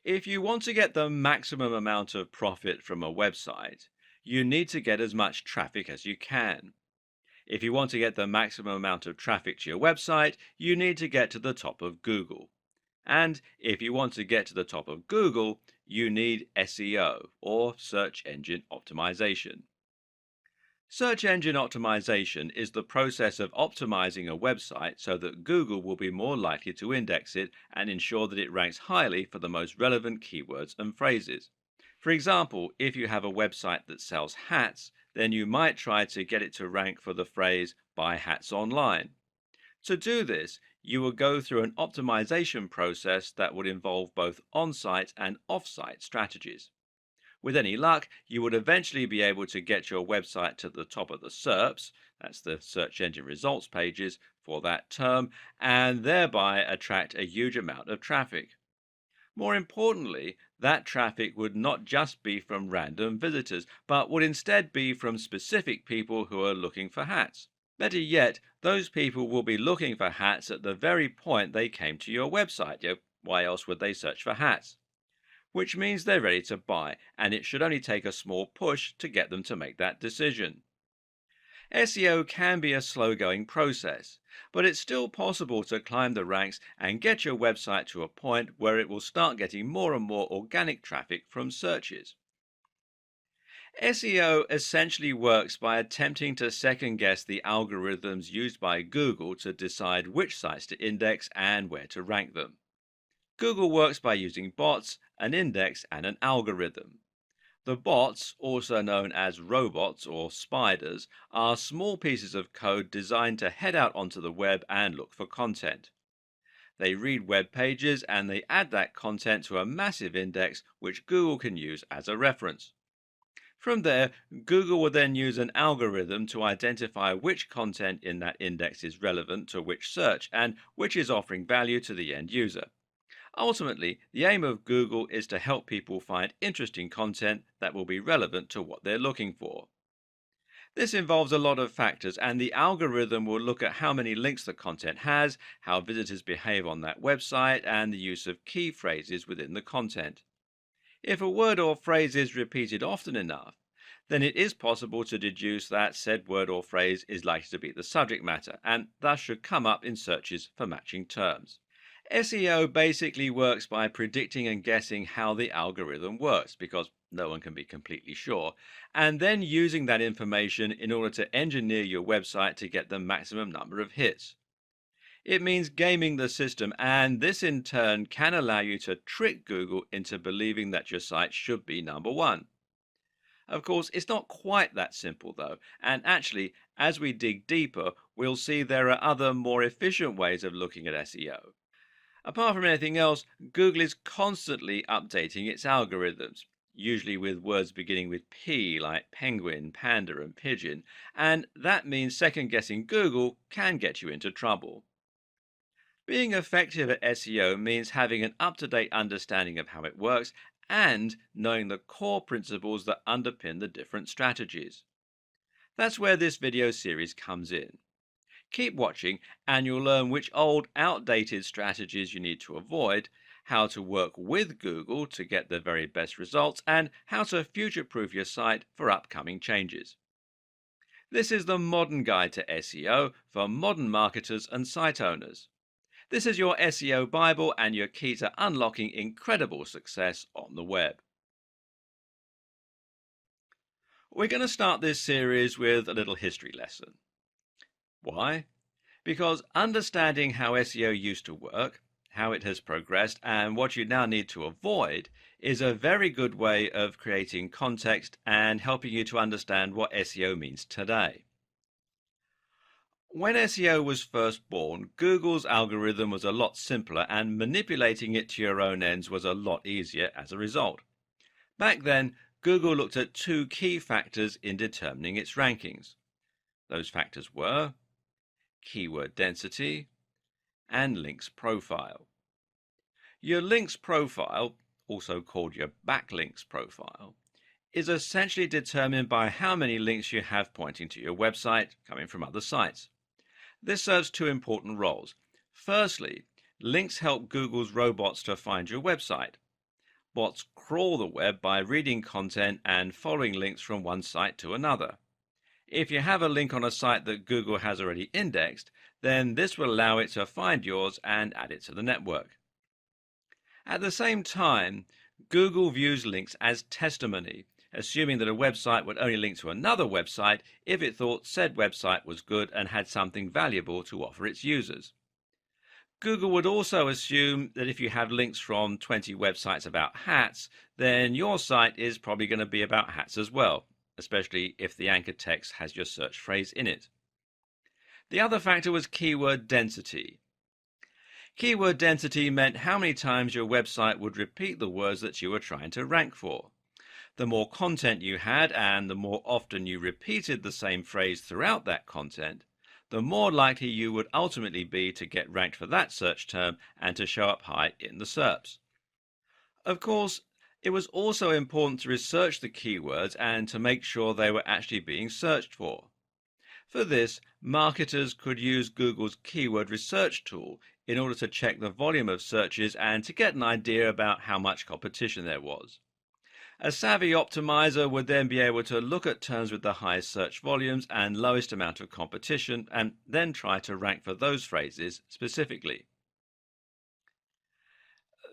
If you want to get the maximum amount of profit from a website, you need to get as much traffic as you can. If you want to get the maximum amount of traffic to your website, you need to get to the top of Google. And if you want to get to the top of Google, you need SEO, or search engine optimization. Search engine optimization is the process of optimizing a website so that Google will be more likely to index it and ensure that it ranks highly for the most relevant keywords and phrases. For example, if you have a website that sells hats, then you might try to get it to rank for the phrase buy hats online. To do this, you will go through an optimization process that would involve both on-site and off-site strategies. With any luck, you would eventually be able to get your website to the top of the SERPs, that's the search engine results pages, for that term, and thereby attract a huge amount of traffic. More importantly, that traffic would not just be from random visitors, but would instead be from specific people who are looking for hats. Better yet, those people will be looking for hats at the very point they came to your website. Why else would they search for hats? Which means they're ready to buy, and it should only take a small push to get them to make that decision. SEO can be a slow-going process, but it's still possible to climb the ranks and get your website to a point where it will start getting more and more organic traffic from searches. SEO essentially works by attempting to second-guess the algorithms used by Google to decide which sites to index and where to rank them. Google works by using bots, an index, and an algorithm. The bots, also known as robots or spiders, are small pieces of code designed to head out onto the web and look for content. They read web pages and they add that content to a massive index which Google can use as a reference. From there, Google will then use an algorithm to identify which content in that index is relevant to which search and which is offering value to the end user. Ultimately, the aim of Google is to help people find interesting content that will be relevant to what they're looking for. This involves a lot of factors, and the algorithm will look at how many links the content has, how visitors behave on that website, and the use of key phrases within the content. If a word or phrase is repeated often enough, then it is possible to deduce that said word or phrase is likely to be the subject matter, and thus should come up in searches for matching terms. SEO basically works by predicting and guessing how the algorithm works, because no one can be completely sure, and then using that information in order to engineer your website to get the maximum number of hits. It means gaming the system, and this in turn can allow you to trick Google into believing that your site should be number one. Of course, it's not quite that simple though, and actually, as we dig deeper, we'll see there are other more efficient ways of looking at SEO. Apart from anything else, Google is constantly updating its algorithms, usually with words beginning with P like penguin, panda, and pigeon, and that means second guessing Google can get you into trouble. Being effective at SEO means having an up-to-date understanding of how it works and knowing the core principles that underpin the different strategies. That's where this video series comes in. Keep watching and you'll learn which old, outdated strategies you need to avoid, how to work with Google to get the very best results, and how to future-proof your site for upcoming changes. This is the modern guide to SEO for modern marketers and site owners. This is your SEO Bible and your key to unlocking incredible success on the web. We're going to start this series with a little history lesson. Why? Because understanding how SEO used to work, how it has progressed, and what you now need to avoid is a very good way of creating context and helping you to understand what SEO means today. When SEO was first born, Google's algorithm was a lot simpler and manipulating it to your own ends was a lot easier as a result. Back then, Google looked at two key factors in determining its rankings. Those factors were keyword density and links profile. Your links profile, also called your backlinks profile, is essentially determined by how many links you have pointing to your website coming from other sites. This serves two important roles. Firstly, links help Google's robots to find your website. bots crawl the web by reading content and following links from one site to another. If you have a link on a site that Google has already indexed, then this will allow it to find yours and add it to the network. At the same time, Google views links as testimony, assuming that a website would only link to another website if it thought said website was good and had something valuable to offer its users. Google would also assume that if you have links from 20 websites about hats, then your site is probably going to be about hats as well, especially if the anchor text has your search phrase in it. The other factor was keyword density. Keyword density meant how many times your website would repeat the words that you were trying to rank for. The more content you had and the more often you repeated the same phrase throughout that content, the more likely you would ultimately be to get ranked for that search term and to show up high in the SERPs. Of course, it was also important to research the keywords and to make sure they were actually being searched for. For this, marketers could use Google's keyword research tool in order to check the volume of searches and to get an idea about how much competition there was. A savvy optimizer would then be able to look at terms with the highest search volumes and lowest amount of competition and then try to rank for those phrases specifically.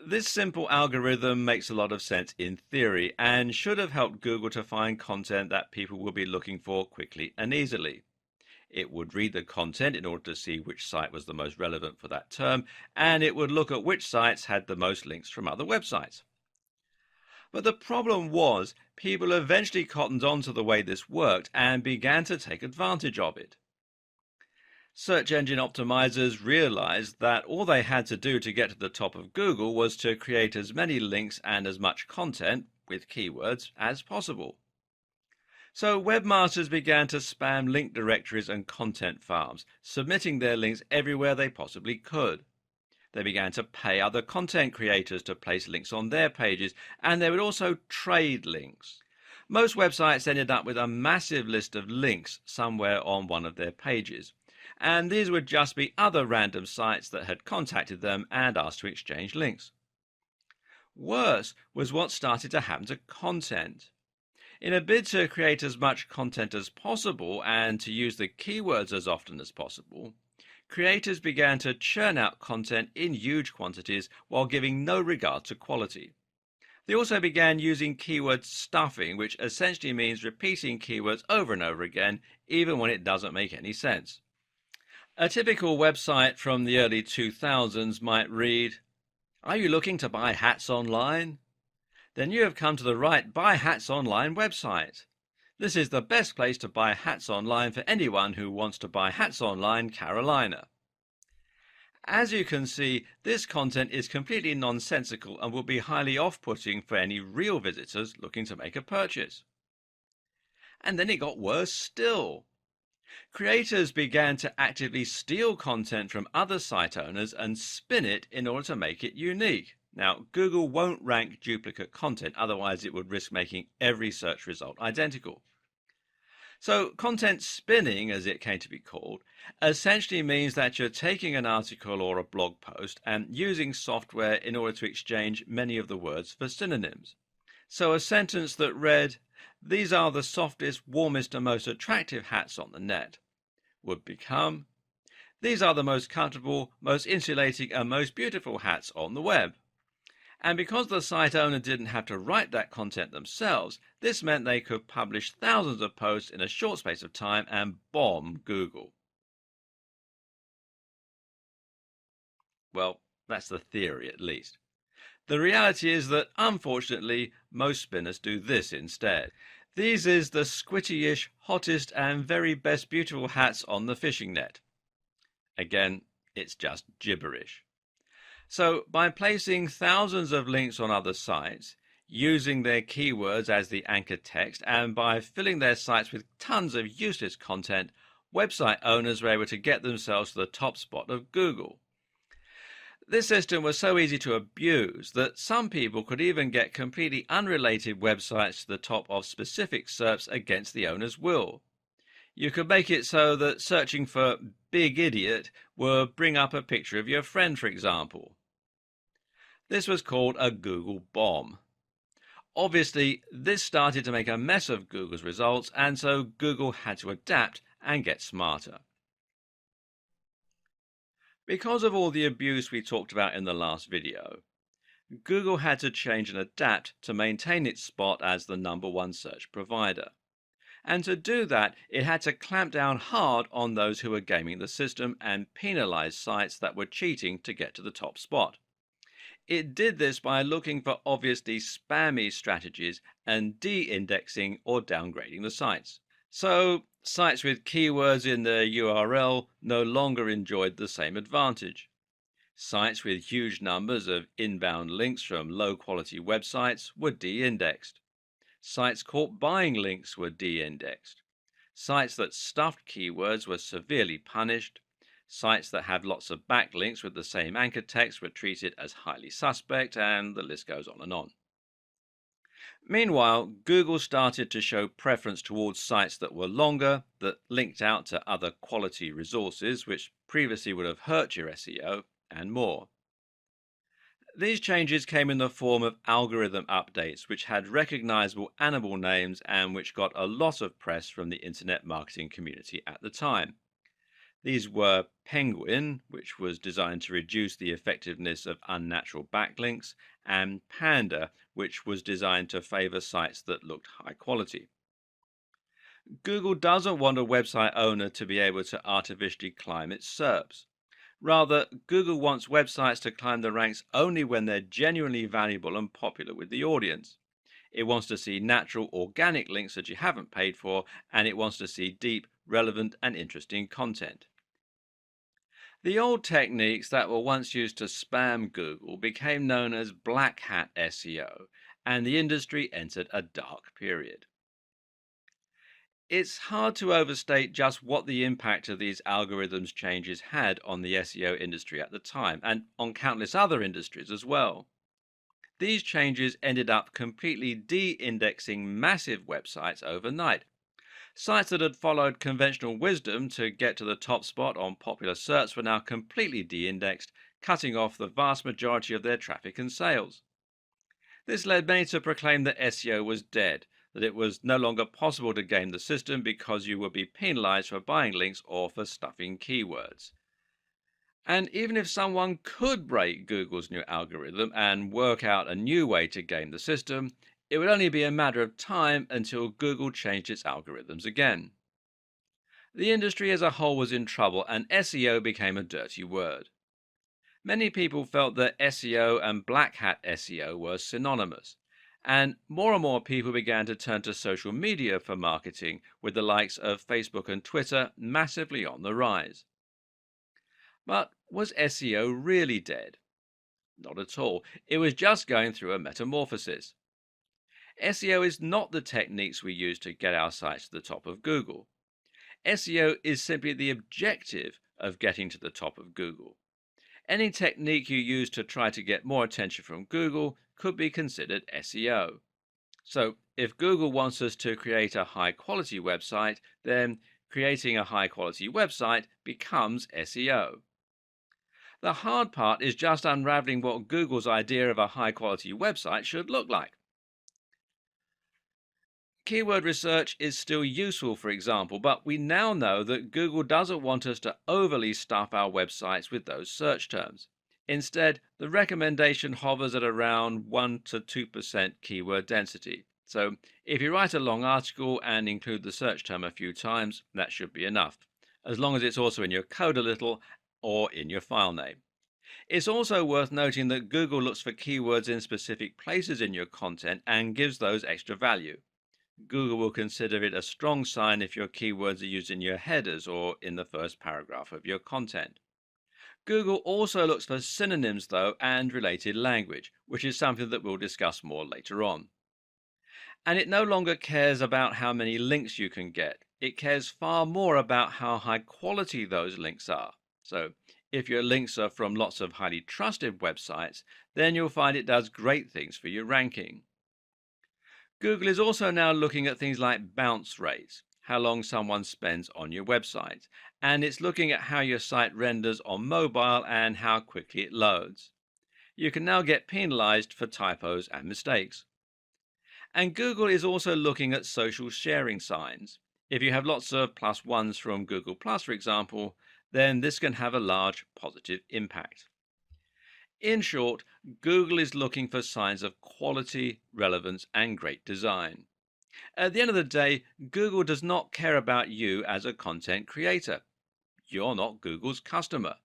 This simple algorithm makes a lot of sense in theory and should have helped Google to find content that people will be looking for quickly and easily. It would read the content in order to see which site was the most relevant for that term, and it would look at which sites had the most links from other websites. But the problem was, people eventually cottoned on to the way this worked and began to take advantage of it. Search engine optimizers realized that all they had to do to get to the top of Google was to create as many links and as much content, with keywords, as possible. So webmasters began to spam link directories and content farms, submitting their links everywhere they possibly could. They began to pay other content creators to place links on their pages, and they would also trade links. Most websites ended up with a massive list of links somewhere on one of their pages, and these would just be other random sites that had contacted them and asked to exchange links. Worse was what started to happen to content. In a bid to create as much content as possible and to use the keywords as often as possible, creators began to churn out content in huge quantities while giving no regard to quality. They also began using keyword stuffing, which essentially means repeating keywords over and over again, even when it doesn't make any sense. A typical website from the early 2000s might read, "Are you looking to buy hats online? Then you have come to the right Buy Hats Online website. This is the best place to buy hats online for anyone who wants to buy hats online, Carolina." As you can see, this content is completely nonsensical and will be highly off-putting for any real visitors looking to make a purchase. And then it got worse still. Creators began to actively steal content from other site owners and spin it in order to make it unique. Now, Google won't rank duplicate content, otherwise it would risk making every search result identical. So content spinning, as it came to be called, essentially means that you're taking an article or a blog post and using software in order to exchange many of the words for synonyms. So a sentence that read, "These are the softest, warmest and most attractive hats on the net," would become, "These are the most comfortable, most insulating and most beautiful hats on the web." And because the site owner didn't have to write that content themselves, this meant they could publish thousands of posts in a short space of time and bomb Google. Well, that's the theory at least. The reality is that, unfortunately, most spinners do this instead. These is the squitty-ish, hottest and very best beautiful hats on the fishing net. Again, it's just gibberish. So by placing thousands of links on other sites, using their keywords as the anchor text, and by filling their sites with tons of useless content, website owners were able to get themselves to the top spot of Google. This system was so easy to abuse that some people could even get completely unrelated websites to the top of specific SERPs against the owner's will. You could make it so that searching for Big Idiot would bring up a picture of your friend, for example. This was called a Google bomb. Obviously, this started to make a mess of Google's results, and so Google had to adapt and get smarter. Because of all the abuse we talked about in the last video, Google had to change and adapt to maintain its spot as the #1 search provider. And to do that, it had to clamp down hard on those who were gaming the system and penalize sites that were cheating to get to the top spot. It did this by looking for obviously spammy strategies and de-indexing or downgrading the sites. So, sites with keywords in their URL no longer enjoyed the same advantage. Sites with huge numbers of inbound links from low quality websites were de-indexed. Sites caught buying links were de-indexed. Sites that stuffed keywords were severely punished. Sites that had lots of backlinks with the same anchor text were treated as highly suspect, and the list goes on and on. Meanwhile, Google started to show preference towards sites that were longer, that linked out to other quality resources which previously would have hurt your SEO, and more. These changes came in the form of algorithm updates, which had recognizable animal names and which got a lot of press from the internet marketing community at the time. These were Penguin, which was designed to reduce the effectiveness of unnatural backlinks, and Panda, which was designed to favor sites that looked high quality. Google doesn't want a website owner to be able to artificially climb its SERPs. Rather, Google wants websites to climb the ranks only when they're genuinely valuable and popular with the audience. It wants to see natural, organic links that you haven't paid for, and it wants to see deep, relevant, and interesting content. The old techniques that were once used to spam Google became known as black hat SEO, and the industry entered a dark period. It's hard to overstate just what the impact of these algorithms changes had on the SEO industry at the time, and on countless other industries as well. These changes ended up completely de-indexing massive websites overnight. Sites that had followed conventional wisdom to get to the top spot on popular search were now completely de-indexed, cutting off the vast majority of their traffic and sales. This led many to proclaim that SEO was dead, that it was no longer possible to game the system because you would be penalized for buying links or for stuffing keywords. And even if someone could break Google's new algorithm and work out a new way to game the system, it would only be a matter of time until Google changed its algorithms again. The industry as a whole was in trouble, and SEO became a dirty word. Many people felt that SEO and black hat SEO were synonymous, and more people began to turn to social media for marketing, with the likes of Facebook and Twitter massively on the rise. But was SEO really dead? Not at all. It was just going through a metamorphosis. SEO is not the techniques we use to get our sites to the top of Google. SEO is simply the objective of getting to the top of Google. Any technique you use to try to get more attention from Google could be considered SEO. So, if Google wants us to create a high quality website, then creating a high quality website becomes SEO. The hard part is just unraveling what Google's idea of a high quality website should look like. Keyword research is still useful, for example, but we now know that Google doesn't want us to overly stuff our websites with those search terms. Instead, the recommendation hovers at around 1 to 2% keyword density. So, if you write a long article and include the search term a few times, that should be enough, as long as it's also in your code a little or in your file name. It's also worth noting that Google looks for keywords in specific places in your content and gives those extra value. Google will consider it a strong sign if your keywords are used in your headers or in the first paragraph of your content. Google also looks for synonyms, though, and related language, which is something that we'll discuss more later on. And it no longer cares about how many links you can get. It cares far more about how high quality those links are. So, if your links are from lots of highly trusted websites, then you'll find it does great things for your ranking. Google is also now looking at things like bounce rates, how long someone spends on your website, and it's looking at how your site renders on mobile and how quickly it loads. You can now get penalized for typos and mistakes. And Google is also looking at social sharing signs. If you have lots of plus ones from Google Plus, for example, then this can have a large positive impact. In short, Google is looking for signs of quality, relevance, and great design. At the end of the day, Google does not care about you as a content creator. You're not Google's customer.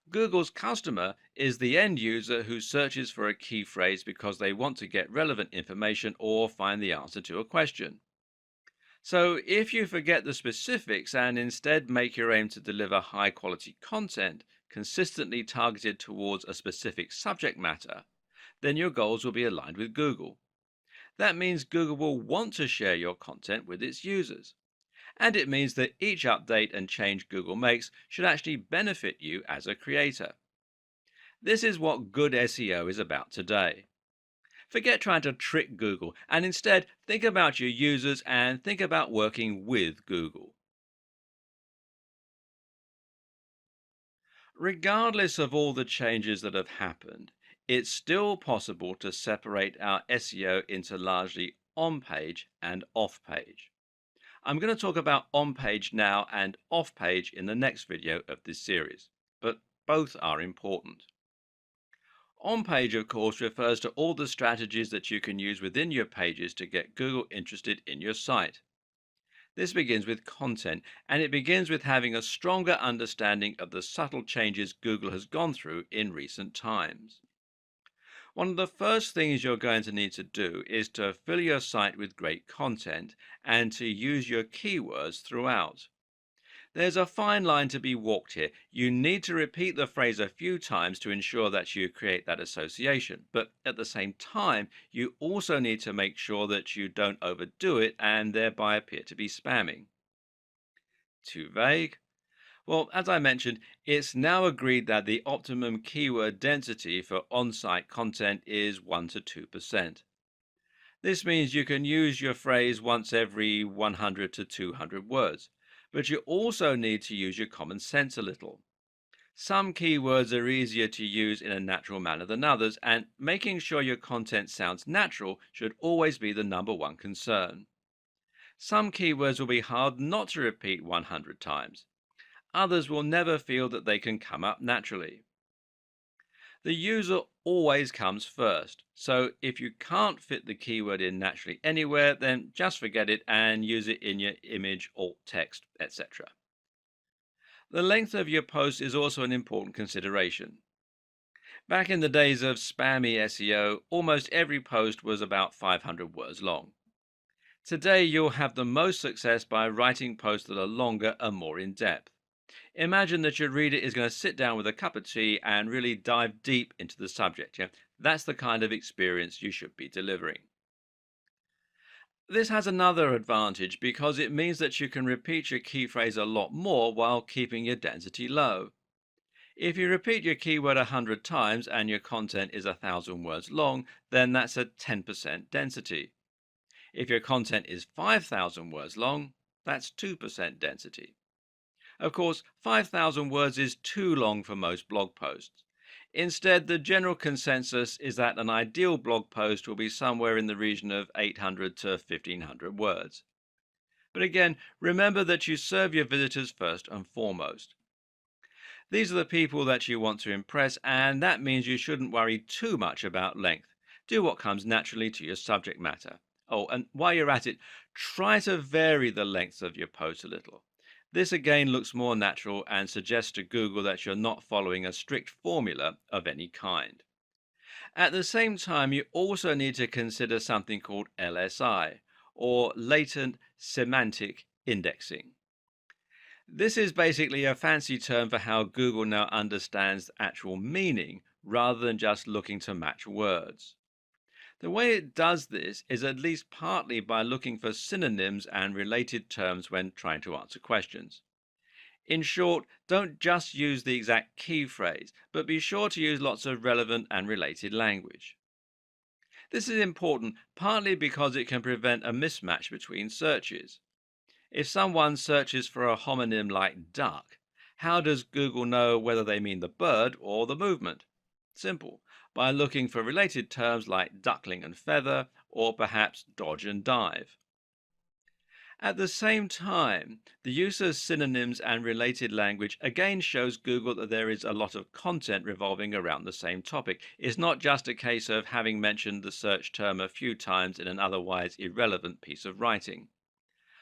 Google's customer is the end user who searches for a key phrase because they want to get relevant information or find the answer to a question. So, if you forget the specifics and instead make your aim to deliver high quality content consistently targeted towards a specific subject matter, then your goals will be aligned with Google. That means Google will want to share your content with its users. And it means that each update and change Google makes should actually benefit you as a creator. This is what good SEO is about today. Forget trying to trick Google and instead think about your users and think about working with Google. Regardless of all the changes that have happened, it's still possible to separate our SEO into largely on page and off page. I'm going to talk about on page now and off page in the next video of this series, but both are important. On page, of course, refers to all the strategies that you can use within your pages to get Google interested in your site. This begins with content, and it begins with having a stronger understanding of the subtle changes Google has gone through in recent times. One of the first things you're going to need to do is to fill your site with great content and to use your keywords throughout. There's a fine line to be walked here. You need to repeat the phrase a few times to ensure that you create that association. But at the same time, you also need to make sure that you don't overdo it and thereby appear to be spamming. Too vague? Well, as I mentioned, it's now agreed that the optimum keyword density for on site content is 1 to 2%. This means you can use your phrase once every 100 to 200 words, but you also need to use your common sense a little. Some keywords are easier to use in a natural manner than others, and making sure your content sounds natural should always be the number one concern. Some keywords will be hard not to repeat 100 times. Others will never feel that they can come up naturally. The user always comes first, so if you can't fit the keyword in naturally anywhere, then just forget it and use it in your image, alt text, etc. The length of your post is also an important consideration. Back in the days of spammy SEO, almost every post was about 500 words long. Today, you'll have the most success by writing posts that are longer and more in depth. Imagine that your reader is going to sit down with a cup of tea and really dive deep into the subject. Yeah? That's the kind of experience you should be delivering. This has another advantage because it means that you can repeat your key phrase a lot more while keeping your density low. If you repeat your keyword 100 times and your content is 1,000 words long, then that's a 10% density. If your content is 5,000 words long, that's 2% density. Of course, 5,000 words is too long for most blog posts. Instead, the general consensus is that an ideal blog post will be somewhere in the region of 800 to 1,500 words. But again, remember that you serve your visitors first and foremost. These are the people that you want to impress, and that means you shouldn't worry too much about length. Do what comes naturally to your subject matter. Oh, and while you're at it, try to vary the length of your post a little. This again looks more natural and suggests to Google that you're not following a strict formula of any kind. At the same time, you also need to consider something called LSI, or latent semantic indexing. This is basically a fancy term for how Google now understands actual meaning rather than just looking to match words. The way it does this is at least partly by looking for synonyms and related terms when trying to answer questions. In short, don't just use the exact key phrase, but be sure to use lots of relevant and related language. This is important partly because it can prevent a mismatch between searches. If someone searches for a homonym like duck, how does Google know whether they mean the bird or the movement? Simple, by looking for related terms like duckling and feather, or perhaps dodge and dive. At the same time, the use of synonyms and related language again shows Google that there is a lot of content revolving around the same topic. It's not just a case of having mentioned the search term a few times in an otherwise irrelevant piece of writing.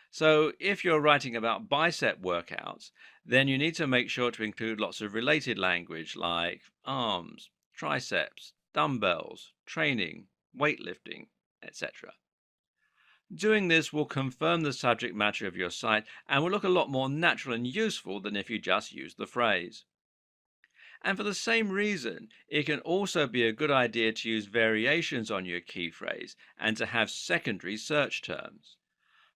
So, if you're writing about bicep workouts, then you need to make sure to include lots of related language like arms, triceps, dumbbells, training, weightlifting, etc. Doing this will confirm the subject matter of your site and will look a lot more natural and useful than if you just use the phrase. And for the same reason, it can also be a good idea to use variations on your key phrase and to have secondary search terms.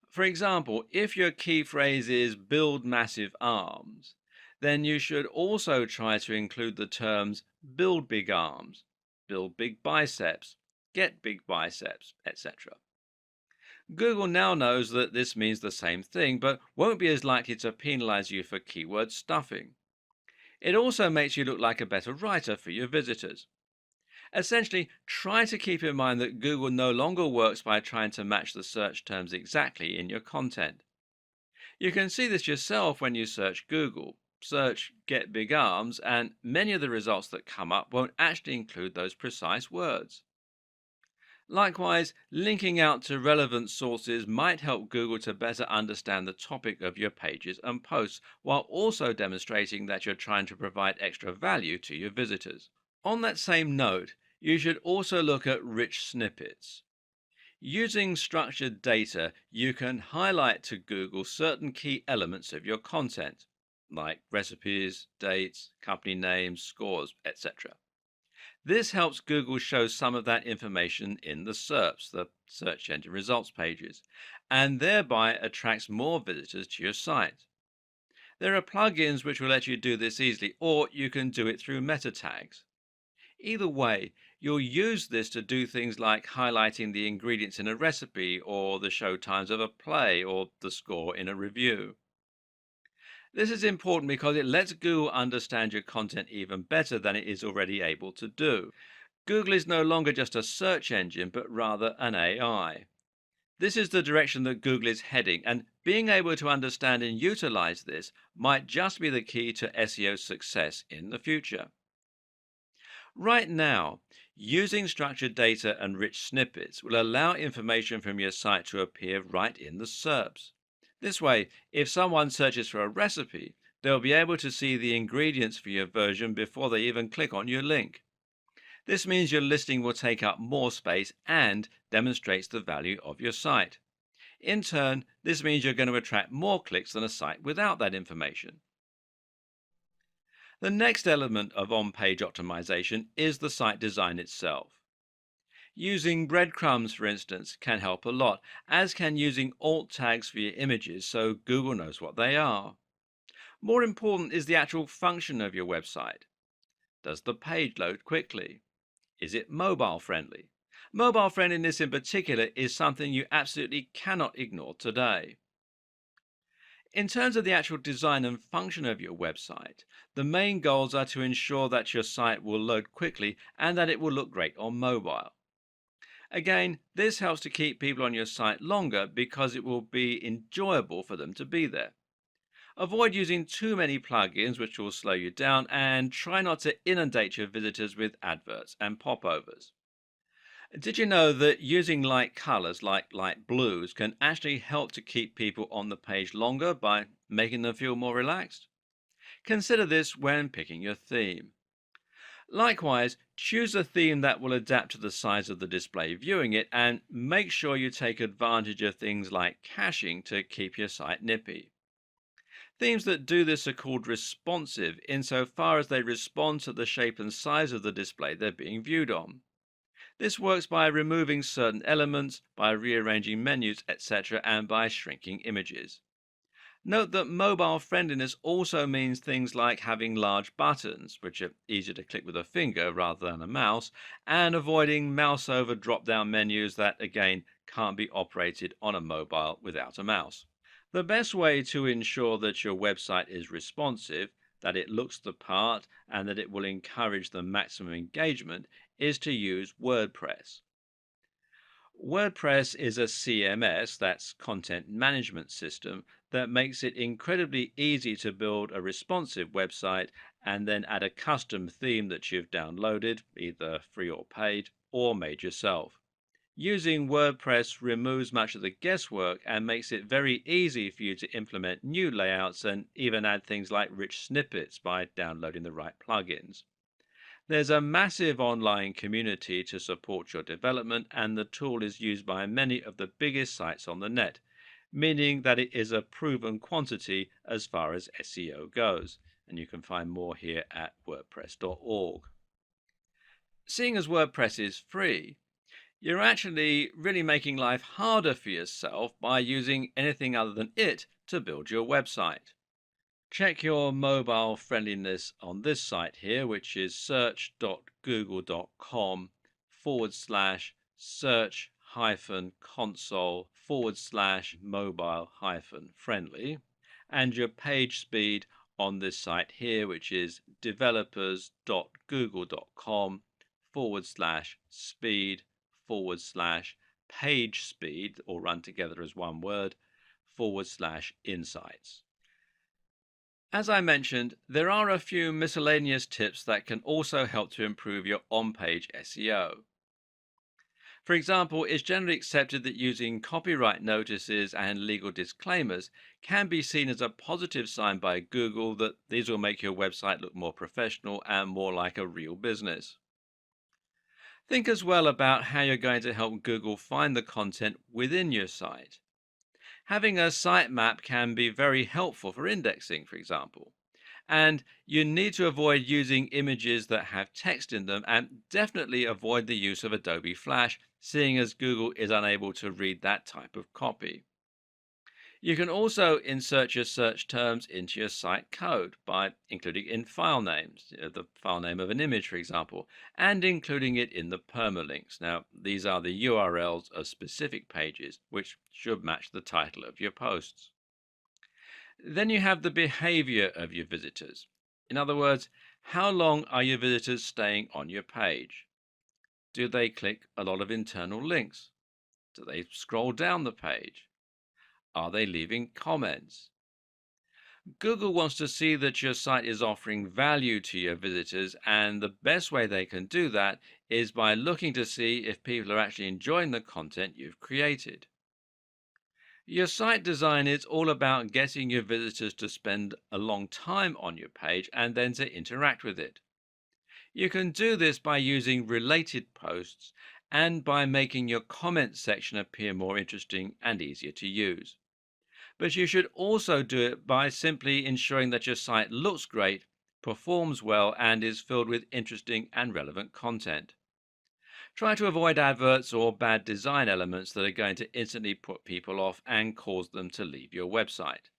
For example, if your key phrase is build massive arms, then you should also try to include the terms build big arms, build big biceps, get big biceps, etc. Google now knows that this means the same thing, but won't be as likely to penalize you for keyword stuffing. It also makes you look like a better writer for your visitors. Essentially, try to keep in mind that Google no longer works by trying to match the search terms exactly in your content. You can see this yourself when you search Google. Search get big arms, and many of the results that come up won't actually include those precise words. Likewise, linking out to relevant sources might help Google to better understand the topic of your pages and posts, while also demonstrating that you're trying to provide extra value to your visitors. On that same note, you should also look at rich snippets. Using structured data, you can highlight to Google certain key elements of your content, like recipes, dates, company names, scores, etc. This helps Google show some of that information in the SERPs, the search engine results pages, and thereby attracts more visitors to your site. There are plugins which will let you do this easily, or you can do it through meta tags. Either way, you'll use this to do things like highlighting the ingredients in a recipe, or the show times of a play, or the score in a review. This is important because it lets Google understand your content even better than it is already able to do. Google is no longer just a search engine, but rather an AI. This is the direction that Google is heading, and being able to understand and utilize this might just be the key to SEO success in the future. Right now, using structured data and rich snippets will allow information from your site to appear right in the SERPs. This way, if someone searches for a recipe, they'll be able to see the ingredients for your version before they even click on your link. This means your listing will take up more space and demonstrates the value of your site. In turn, this means you're going to attract more clicks than a site without that information. The next element of on-page optimization is the site design itself. Using breadcrumbs, for instance, can help a lot, as can using alt tags for your images so Google knows what they are. More important is the actual function of your website. Does the page load quickly? Is it mobile friendly? Mobile friendliness in particular is something you absolutely cannot ignore today. In terms of the actual design and function of your website, the main goals are to ensure that your site will load quickly and that it will look great on mobile. Again, this helps to keep people on your site longer because it will be enjoyable for them to be there. Avoid using too many plugins which will slow you down, and try not to inundate your visitors with adverts and popovers. Did you know that using light colors like light blues can actually help to keep people on the page longer by making them feel more relaxed? Consider this when picking your theme. Likewise, choose a theme that will adapt to the size of the display viewing it, and make sure you take advantage of things like caching to keep your site nippy. Themes that do this are called responsive insofar as they respond to the shape and size of the display they're being viewed on. This works by removing certain elements, by rearranging menus, etc., and by shrinking images. Note that mobile friendliness also means things like having large buttons, which are easier to click with a finger rather than a mouse, and avoiding mouse over drop down menus that, again, can't be operated on a mobile without a mouse. The best way to ensure that your website is responsive, that it looks the part, and that it will encourage the maximum engagement is to use WordPress. WordPress is a CMS, that's content management system, that makes it incredibly easy to build a responsive website and then add a custom theme that you've downloaded, either free or paid, or made yourself. Using WordPress removes much of the guesswork and makes it very easy for you to implement new layouts and even add things like rich snippets by downloading the right plugins. There's a massive online community to support your development, and the tool is used by many of the biggest sites on the net, meaning that it is a proven quantity as far as SEO goes. And you can find more here at wordpress.org. Seeing as WordPress is free, you're actually really making life harder for yourself by using anything other than it to build your website. Check your mobile friendliness on this site here, which is search.google.com/search console mobile friendly, and your page speed on this site here, which is developers.google.com /speed page speed, or run together as one word, /insights. As I mentioned, there are a few miscellaneous tips that can also help to improve your on-page SEO. For example, it's generally accepted that using copyright notices and legal disclaimers can be seen as a positive sign by Google that these will make your website look more professional and more like a real business. Think as well about how you're going to help Google find the content within your site. Having a sitemap can be very helpful for indexing, for example. And you need to avoid using images that have text in them, and definitely avoid the use of Adobe Flash, seeing as Google is unable to read that type of copy. You can also insert your search terms into your site code by including in file names, the file name of an image, for example, and including it in the permalinks. Now, these are the URLs of specific pages, which should match the title of your posts. Then you have the behavior of your visitors. In other words, how long are your visitors staying on your page? Do they click a lot of internal links? Do they scroll down the page? Are they leaving comments? Google wants to see that your site is offering value to your visitors, and the best way they can do that is by looking to see if people are actually enjoying the content you've created. Your site design is all about getting your visitors to spend a long time on your page and then to interact with it. You can do this by using related posts and by making your comment section appear more interesting and easier to use. But you should also do it by simply ensuring that your site looks great, performs well, and is filled with interesting and relevant content. Try to avoid adverts or bad design elements that are going to instantly put people off and cause them to leave your website.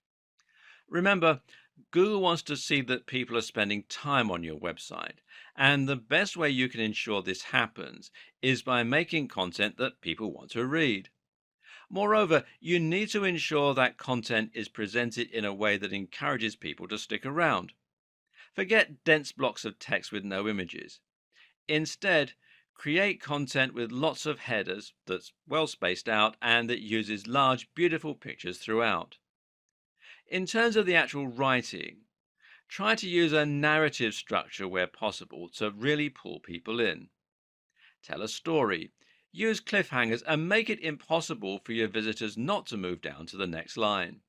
Remember, Google wants to see that people are spending time on your website, and the best way you can ensure this happens is by making content that people want to read. Moreover, you need to ensure that content is presented in a way that encourages people to stick around. Forget dense blocks of text with no images. Instead, create content with lots of headers that's well spaced out and that uses large, beautiful pictures throughout. In terms of the actual writing, try to use a narrative structure where possible to really pull people in. Tell a story, use cliffhangers, and make it impossible for your visitors not to move down to the next line.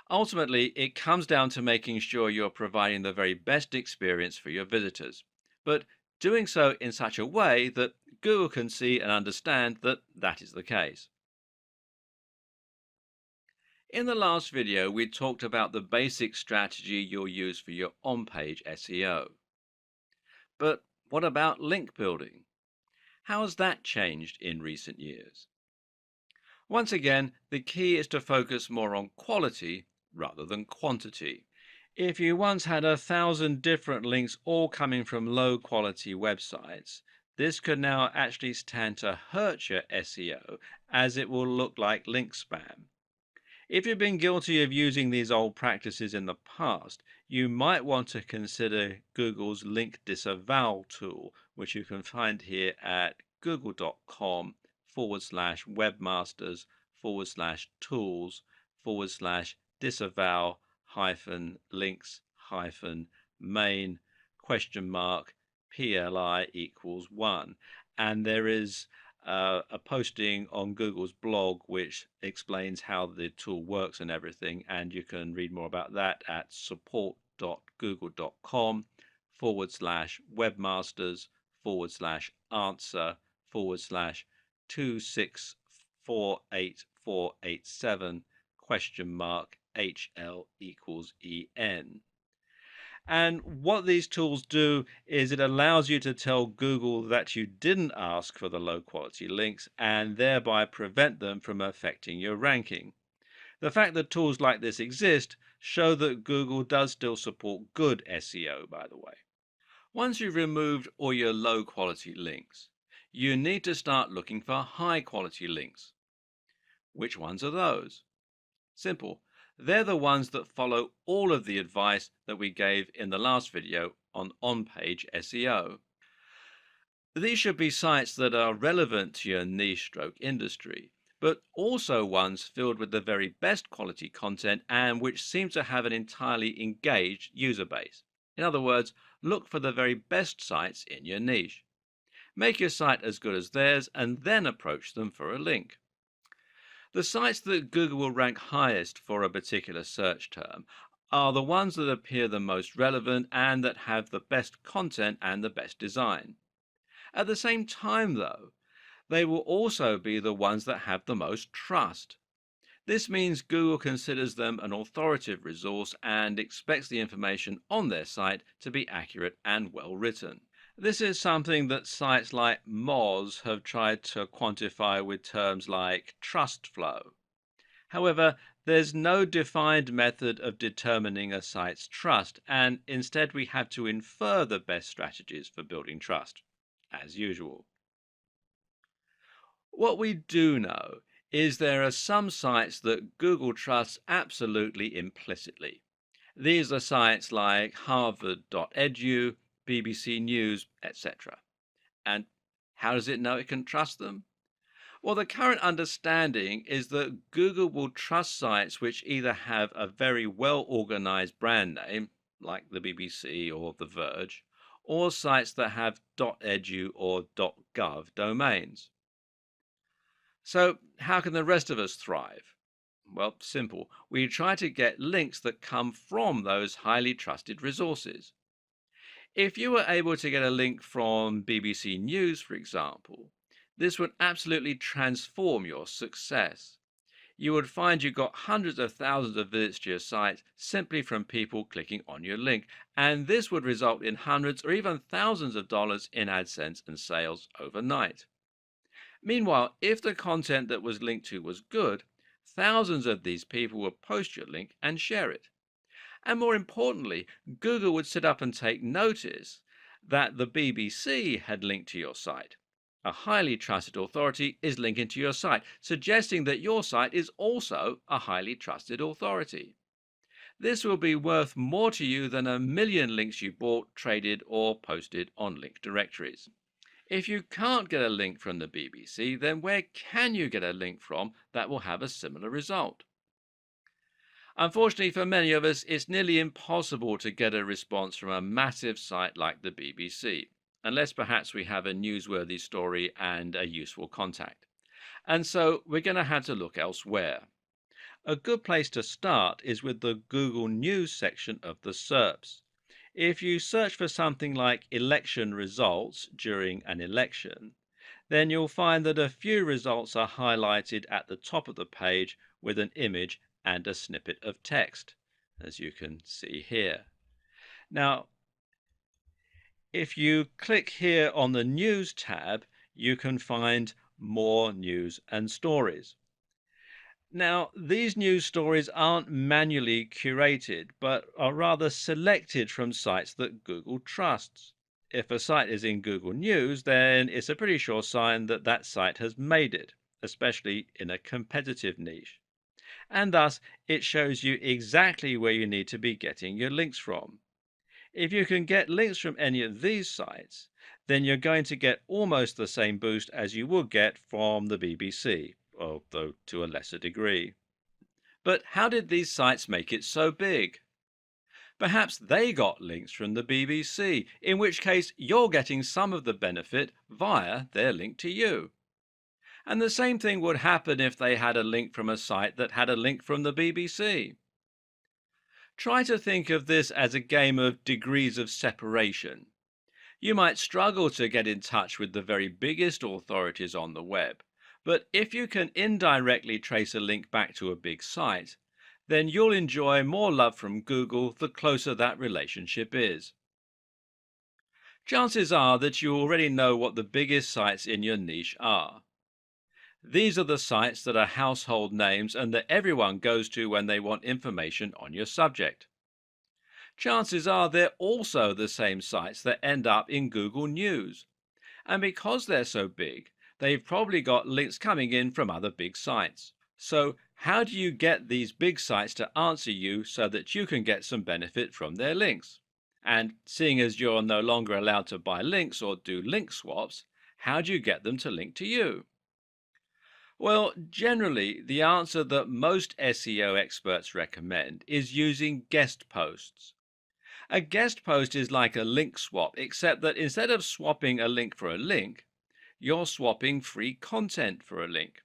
Ultimately, it comes down to making sure you're providing the very best experience for your visitors, but doing so in such a way that Google can see and understand that that is the case. In the last video, we talked about the basic strategy you'll use for your on-page SEO. But what about link building? How has that changed in recent years? Once again, the key is to focus more on quality rather than quantity. If you once had 1,000 different links all coming from low quality websites, this could now actually stand to hurt your SEO, as it will look like link spam. If you've been guilty of using these old practices in the past, you might want to consider Google's link disavow tool, which you can find here at google.com webmasters/tools/disavow links main $PLI equals 1. And there is a posting on Google's blog which explains how the tool works and everything, and you can read more about that at support.google.com/webmasters/answer/2648487 HL equals EN. And what these tools do is it allows you to tell Google that you didn't ask for the low quality links and thereby prevent them from affecting your ranking. The fact that tools like this exist show that Google does still support good SEO, by the way. Once you've removed all your low quality links, you need to start looking for high quality links. Which ones are those? Simple. They're the ones that follow all of the advice that we gave in the last video on on-page SEO. These should be sites that are relevant to your niche stroke industry, but also ones filled with the very best quality content and which seem to have an entirely engaged user base. In other words, look for the very best sites in your niche. Make your site as good as theirs and then approach them for a link. The sites that Google will rank highest for a particular search term are the ones that appear the most relevant and that have the best content and the best design. At the same time, though, they will also be the ones that have the most trust. This means Google considers them an authoritative resource and expects the information on their site to be accurate and well written. This is something that sites like Moz have tried to quantify with terms like trust flow. However, there's no defined method of determining a site's trust, and instead we have to infer the best strategies for building trust, as usual. What we do know is there are some sites that Google trusts absolutely implicitly. These are sites like harvard.edu, BBC News, etc. And how does it know it can trust them? Well, the current understanding is that Google will trust sites which either have a very well organized brand name, like the BBC or The Verge, or sites that have .edu or .gov domains. So, how can the rest of us thrive? Well, simple. We try to get links that come from those highly trusted resources. If you were able to get a link from BBC News, for example, this would absolutely transform your success. You would find you got hundreds of thousands of visits to your site simply from people clicking on your link, and this would result in hundreds or even thousands of dollars in AdSense and sales overnight. Meanwhile, if the content that was linked to was good, thousands of these people would post your link and share it. And more importantly, Google would sit up and take notice that the BBC had linked to your site. A highly trusted authority is linking to your site, suggesting that your site is also a highly trusted authority. This will be worth more to you than a million links you bought, traded, or posted on link directories. If you can't get a link from the BBC, then where can you get a link from that will have a similar result? Unfortunately for many of us, it's nearly impossible to get a response from a massive site like the BBC, unless perhaps we have a newsworthy story and a useful contact. And so we're going to have to look elsewhere. A good place to start is with the Google News section of the SERPs. If you search for something like election results during an election, then you'll find that a few results are highlighted at the top of the page with an image and a snippet of text, as you can see here. Now, if you click here on the News tab, you can find more news and stories. Now, these news stories aren't manually curated, but are rather selected from sites that Google trusts. If a site is in Google News, then it's a pretty sure sign that that site has made it, especially in a competitive niche. And thus it shows you exactly where you need to be getting your links from. If you can get links from any of these sites, then you're going to get almost the same boost as you would get from the BBC, although to a lesser degree. But how did these sites make it so big? Perhaps they got links from the BBC, in which case you're getting some of the benefit via their link to you. And the same thing would happen if they had a link from a site that had a link from the BBC. Try to think of this as a game of degrees of separation. You might struggle to get in touch with the very biggest authorities on the web, but if you can indirectly trace a link back to a big site, then you'll enjoy more love from Google the closer that relationship is. Chances are that you already know what the biggest sites in your niche are. These are the sites that are household names and that everyone goes to when they want information on your subject. Chances are they're also the same sites that end up in Google News. And because they're so big, they've probably got links coming in from other big sites. So, how do you get these big sites to answer you so that you can get some benefit from their links? And seeing as you're no longer allowed to buy links or do link swaps, how do you get them to link to you? Well, generally, the answer that most SEO experts recommend is using guest posts. A guest post is like a link swap, except that instead of swapping a link for a link, you're swapping free content for a link.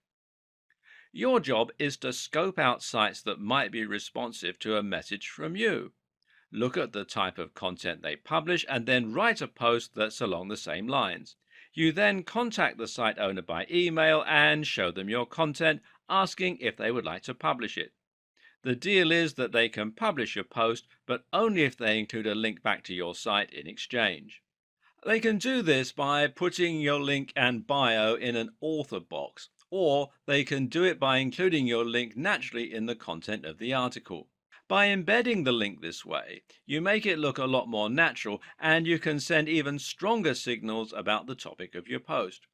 Your job is to scope out sites that might be responsive to a message from you. Look at the type of content they publish and then write a post that's along the same lines. You then contact the site owner by email and show them your content, asking if they would like to publish it. The deal is that they can publish your post, but only if they include a link back to your site in exchange. They can do this by putting your link and bio in an author box, or they can do it by including your link naturally in the content of the article. By embedding the link this way, you make it look a lot more natural and you can send even stronger signals about the topic of your post.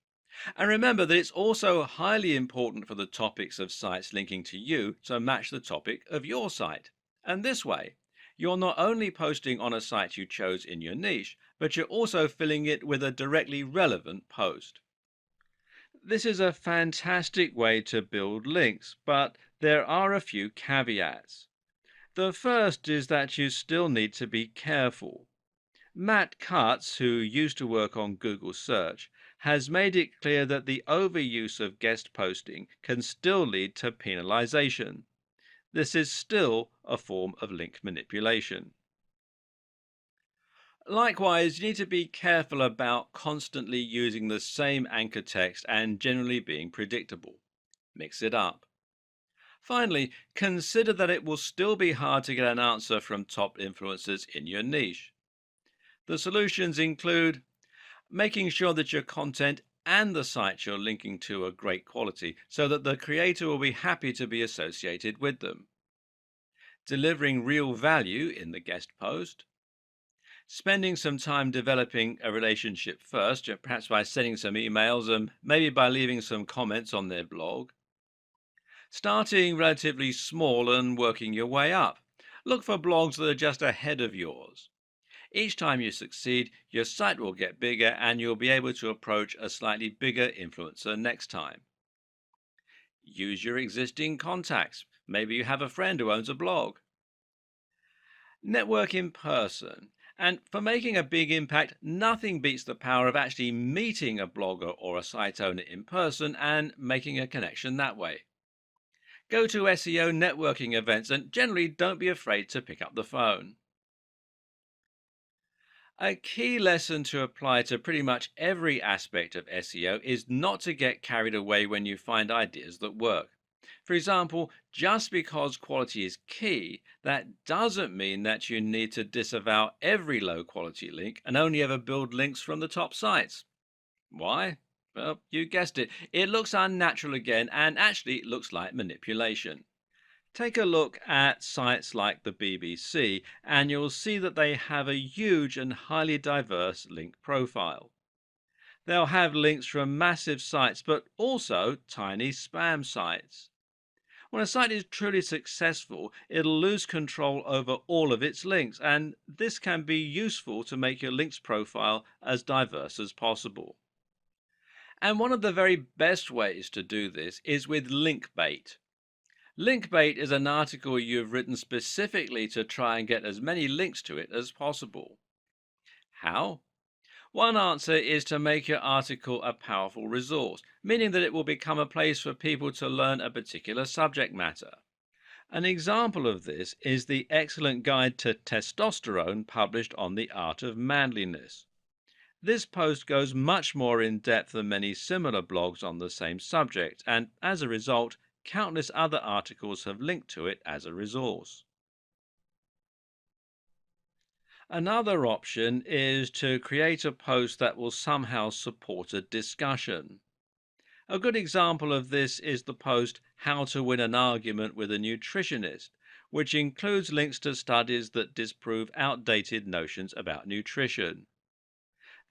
And remember that it's also highly important for the topics of sites linking to you to match the topic of your site. And this way, you're not only posting on a site you chose in your niche, but you're also filling it with a directly relevant post. This is a fantastic way to build links, but there are a few caveats. The first is that you still need to be careful. Matt Cutts, who used to work on Google Search, has made it clear that the overuse of guest posting can still lead to penalization. This is still a form of link manipulation. Likewise, you need to be careful about constantly using the same anchor text and generally being predictable. Mix it up. Finally, consider that it will still be hard to get an answer from top influencers in your niche. The solutions include making sure that your content and the site you're linking to are great quality so that the creator will be happy to be associated with them, delivering real value in the guest post, spending some time developing a relationship first, perhaps by sending some emails and maybe by leaving some comments on their blog, starting relatively small and working your way up. Look for blogs that are just ahead of yours. Each time you succeed, your site will get bigger and you'll be able to approach a slightly bigger influencer next time. Use your existing contacts. Maybe you have a friend who owns a blog. Network in person. And for making a big impact, nothing beats the power of actually meeting a blogger or a site owner in person and making a connection that way. Go to SEO networking events and generally don't be afraid to pick up the phone. A key lesson to apply to pretty much every aspect of SEO is not to get carried away when you find ideas that work. For example, just because quality is key, that doesn't mean that you need to disavow every low quality link and only ever build links from the top sites. Why? Well, you guessed it. It looks unnatural again and actually it looks like manipulation. Take a look at sites like the BBC and you'll see that they have a huge and highly diverse link profile. They'll have links from massive sites but also tiny spam sites. When a site is truly successful, it'll lose control over all of its links, and this can be useful to make your links profile as diverse as possible. And one of the very best ways to do this is with link bait. Link bait is an article you've written specifically to try and get as many links to it as possible. How? One answer is to make your article a powerful resource, meaning that it will become a place for people to learn a particular subject matter. An example of this is the excellent guide to testosterone published on the art of manliness. This post goes much more in depth than many similar blogs on the same subject, and as a result, countless other articles have linked to it as a resource. Another option is to create a post that will somehow support a discussion. A good example of this is the post How to Win an Argument with a Nutritionist, which includes links to studies that disprove outdated notions about nutrition.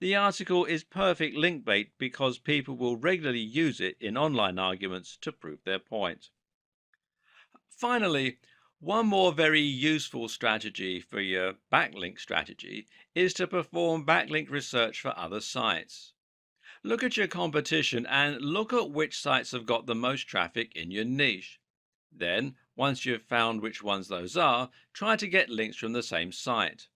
The article is perfect link bait because people will regularly use it in online arguments to prove their point. Finally, one more very useful strategy for your backlink strategy is to perform backlink research for other sites. Look at your competition and look at which sites have got the most traffic in your niche. Then, once you've found which ones those are, try to get links from the same site.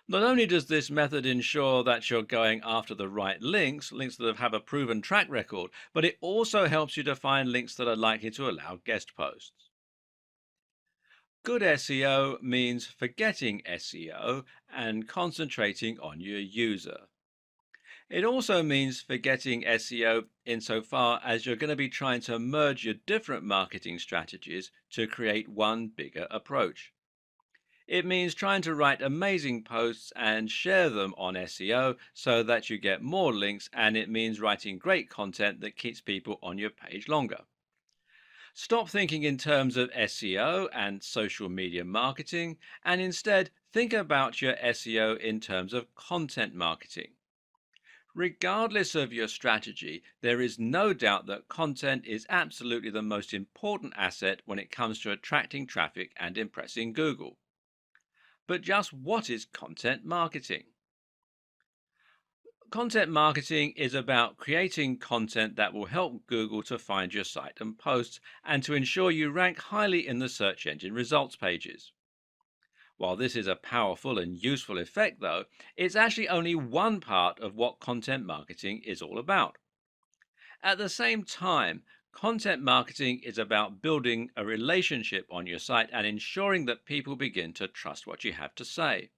Not only does this method ensure that you're going after the right links that have a proven track record, but it also helps you to find links that are likely to allow guest posts. Good SEO means forgetting SEO and concentrating on your user. It also means forgetting SEO insofar as you're going to be trying to merge your different marketing strategies to create one bigger approach. It means trying to write amazing posts and share them on SEO so that you get more links, and it means writing great content that keeps people on your page longer. Stop thinking in terms of SEO and social media marketing, and instead think about your SEO in terms of content marketing. Regardless of your strategy, there is no doubt that content is absolutely the most important asset when it comes to attracting traffic and impressing Google. But just what is content marketing? Content marketing is about creating content that will help Google to find your site and posts and to ensure you rank highly in the search engine results pages. While this is a powerful and useful effect, though, it's actually only one part of what content marketing is all about. At the same time, content marketing is about building a relationship on your site and ensuring that people begin to trust what you have to say.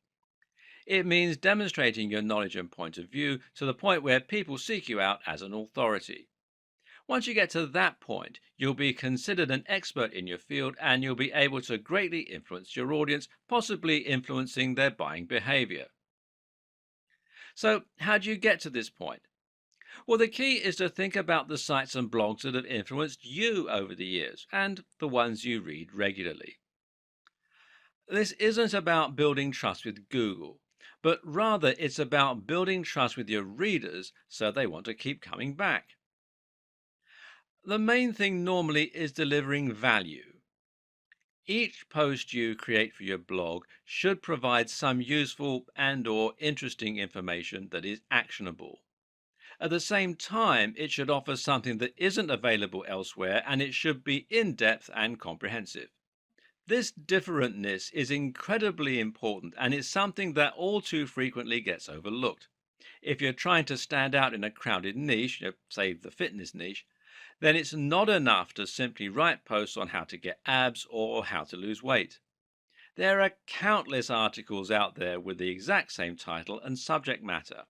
It means demonstrating your knowledge and point of view to the point where people seek you out as an authority. Once you get to that point, you'll be considered an expert in your field and you'll be able to greatly influence your audience, possibly influencing their buying behavior. So, how do you get to this point? Well, the key is to think about the sites and blogs that have influenced you over the years and the ones you read regularly. This isn't about building trust with Google, but rather it's about building trust with your readers so they want to keep coming back. The main thing normally is delivering value. Each post you create for your blog should provide some useful and/or interesting information that is actionable. At the same time, it should offer something that isn't available elsewhere, and it should be in-depth and comprehensive. This differentness is incredibly important and is something that all too frequently gets overlooked. If you're trying to stand out in a crowded niche, say the fitness niche, then it's not enough to simply write posts on how to get abs or how to lose weight. There are countless articles out there with the exact same title and subject matter.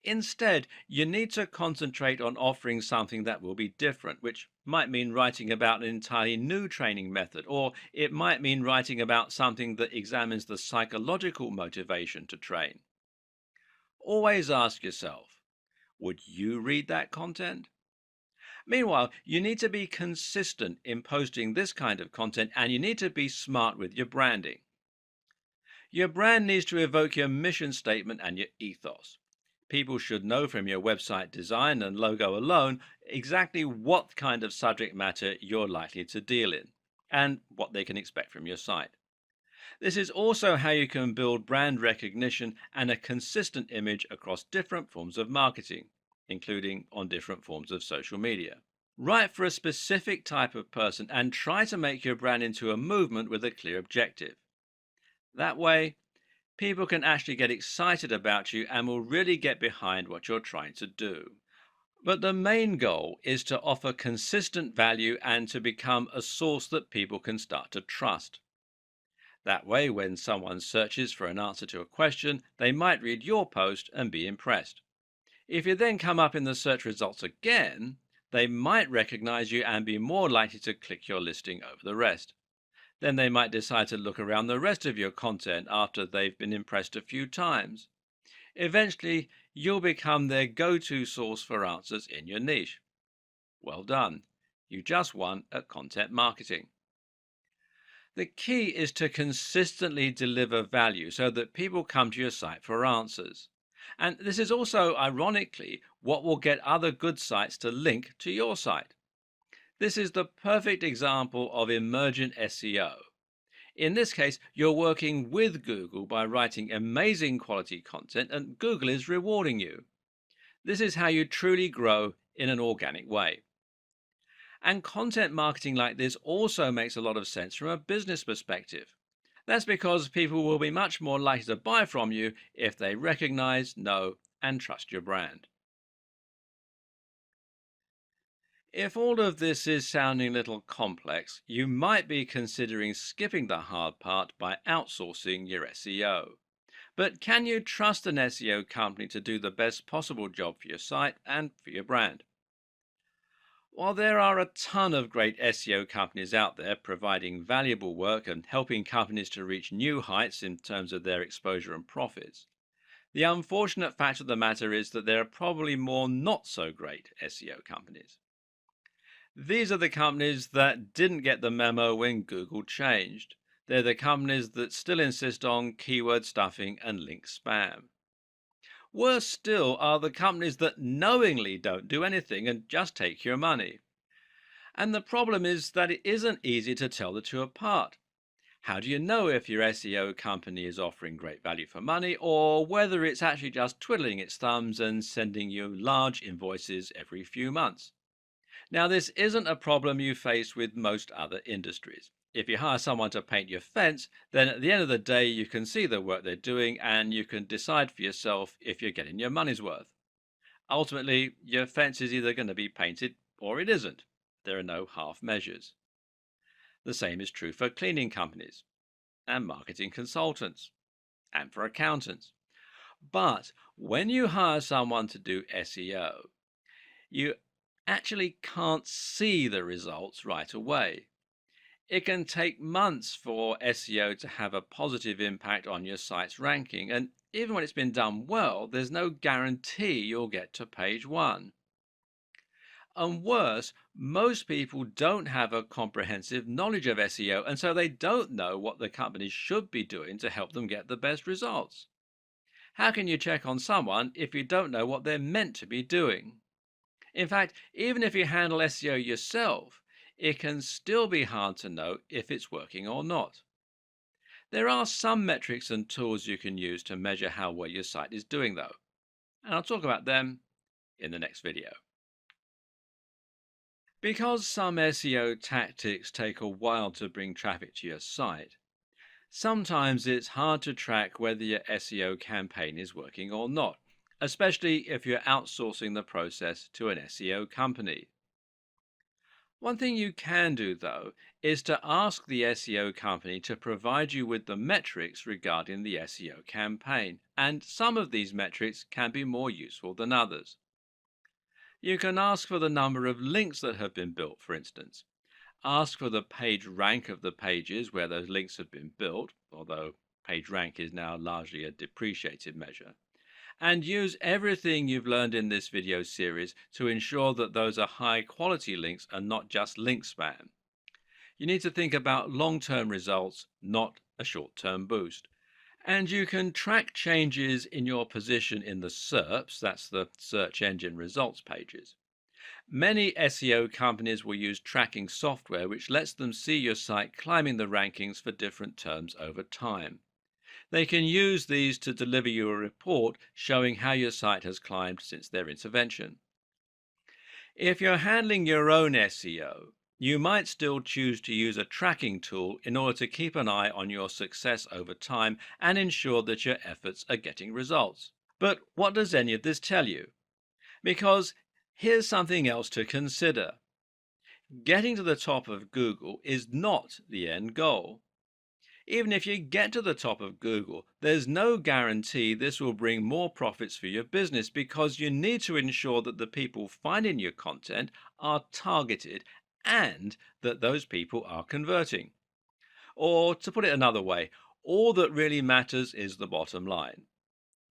Instead, you need to concentrate on offering something that will be different, which might mean writing about an entirely new training method, or it might mean writing about something that examines the psychological motivation to train. Always ask yourself, would you read that content? Meanwhile, you need to be consistent in posting this kind of content, and you need to be smart with your branding. Your brand needs to evoke your mission statement and your ethos. People should know from your website design and logo alone exactly what kind of subject matter you're likely to deal in and what they can expect from your site. This is also how you can build brand recognition and a consistent image across different forms of marketing, including on different forms of social media. Write for a specific type of person and try to make your brand into a movement with a clear objective. That way, people can actually get excited about you and will really get behind what you're trying to do. But the main goal is to offer consistent value and to become a source that people can start to trust. That way, when someone searches for an answer to a question, they might read your post and be impressed. If you then come up in the search results again, they might recognize you and be more likely to click your listing over the rest. Then they might decide to look around the rest of your content after they've been impressed a few times. Eventually, you'll become their go-to source for answers in your niche. Well done. You just won at content marketing. The key is to consistently deliver value so that people come to your site for answers. And this is also, ironically, what will get other good sites to link to your site. This is the perfect example of emergent SEO. In this case, you're working with Google by writing amazing quality content, and Google is rewarding you. This is how you truly grow in an organic way. And content marketing like this also makes a lot of sense from a business perspective. That's because people will be much more likely to buy from you if they recognize, know, and trust your brand. If all of this is sounding a little complex, you might be considering skipping the hard part by outsourcing your SEO. But can you trust an SEO company to do the best possible job for your site and for your brand? While there are a ton of great SEO companies out there providing valuable work and helping companies to reach new heights in terms of their exposure and profits, the unfortunate fact of the matter is that there are probably more not so great SEO companies. These are the companies that didn't get the memo when Google changed. They're the companies that still insist on keyword stuffing and link spam. Worse still are the companies that knowingly don't do anything and just take your money. And the problem is that it isn't easy to tell the two apart. How do you know if your SEO company is offering great value for money or whether it's actually just twiddling its thumbs and sending you large invoices every few months? Now, this isn't a problem you face with most other industries. If you hire someone to paint your fence, then at the end of the day, you can see the work they're doing and you can decide for yourself if you're getting your money's worth. Ultimately, your fence is either going to be painted or it isn't. There are no half measures. The same is true for cleaning companies and marketing consultants and for accountants. But when you hire someone to do SEO, you actually can't see the results right away. It can take months for SEO to have a positive impact on your site's ranking, and even when it's been done well, there's no guarantee you'll get to page 1. And worse, most people don't have a comprehensive knowledge of SEO, and so they don't know what the companies should be doing to help them get the best results. How can you check on someone if you don't know what they're meant to be doing? In fact, even if you handle SEO yourself, it can still be hard to know if it's working or not. There are some metrics and tools you can use to measure how well your site is doing, though, and I'll talk about them in the next video. Because some SEO tactics take a while to bring traffic to your site, sometimes it's hard to track whether your SEO campaign is working or not, especially if you're outsourcing the process to an SEO company. One thing you can do, though, is to ask the SEO company to provide you with the metrics regarding the SEO campaign, and some of these metrics can be more useful than others. You can ask for the number of links that have been built, for instance. Ask for the page rank of the pages where those links have been built, although page rank is now largely a depreciated measure. And use everything you've learned in this video series to ensure that those are high quality links and not just link spam. You need to think about long-term results, not a short-term boost. And you can track changes in your position in the SERPs, that's the search engine results pages. Many SEO companies will use tracking software which lets them see your site climbing the rankings for different terms over time. They can use these to deliver you a report showing how your site has climbed since their intervention. If you're handling your own SEO, you might still choose to use a tracking tool in order to keep an eye on your success over time and ensure that your efforts are getting results. But what does any of this tell you? Because here's something else to consider. Getting to the top of Google is not the end goal. Even if you get to the top of Google, there's no guarantee this will bring more profits for your business because you need to ensure that the people finding your content are targeted and that those people are converting. Or to put it another way, all that really matters is the bottom line.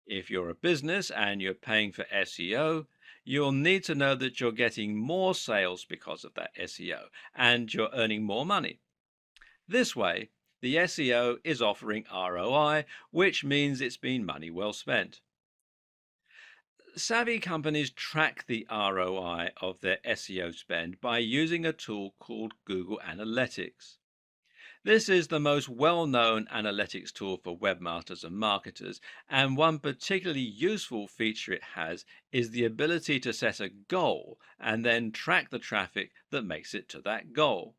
If you're a business and you're paying for SEO, you'll need to know that you're getting more sales because of that SEO and you're earning more money. This way, the SEO is offering ROI, which means it's been money well spent. Savvy companies track the ROI of their SEO spend by using a tool called Google Analytics. This is the most well-known analytics tool for webmasters and marketers, and one particularly useful feature it has is the ability to set a goal and then track the traffic that makes it to that goal.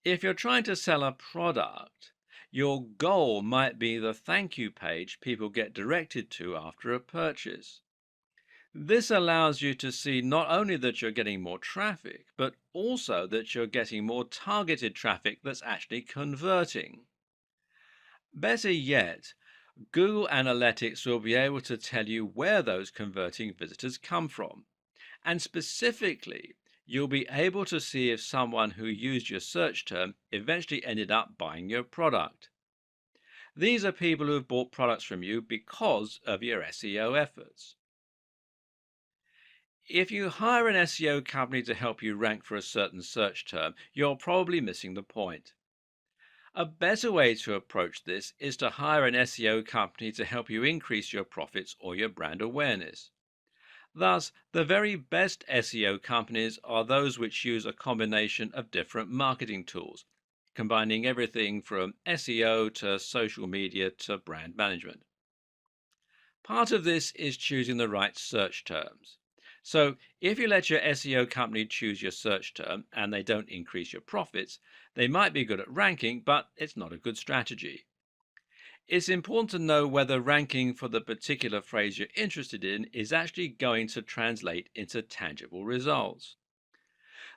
If you're trying to sell a product, your goal might be the thank you page people get directed to after a purchase. This allows you to see not only that you're getting more traffic, but also that you're getting more targeted traffic that's actually converting. Better yet, Google Analytics will be able to tell you where those converting visitors come from. And specifically, you'll be able to see if someone who used your search term eventually ended up buying your product. These are people who have bought products from you because of your SEO efforts. If you hire an SEO company to help you rank for a certain search term, you're probably missing the point. A better way to approach this is to hire an SEO company to help you increase your profits or your brand awareness. Thus, the very best SEO companies are those which use a combination of different marketing tools, combining everything from SEO to social media to brand management. Part of this is choosing the right search terms. So, if you let your SEO company choose your search term and they don't increase your profits, they might be good at ranking, but it's not a good strategy. It's important to know whether ranking for the particular phrase you're interested in is actually going to translate into tangible results.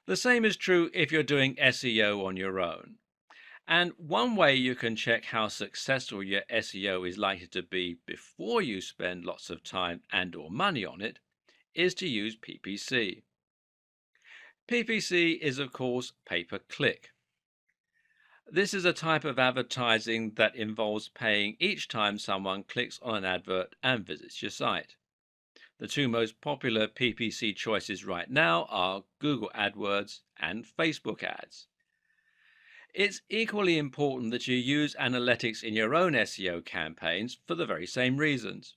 The same is true if you're doing SEO on your own. And one way you can check how successful your SEO is likely to be before you spend lots of time and or money on it is to use PPC. PPC is, of course, pay-per-click. This is a type of advertising that involves paying each time someone clicks on an advert and visits your site. The two most popular PPC choices right now are Google AdWords and Facebook ads. It's equally important that you use analytics in your own SEO campaigns for the very same reasons.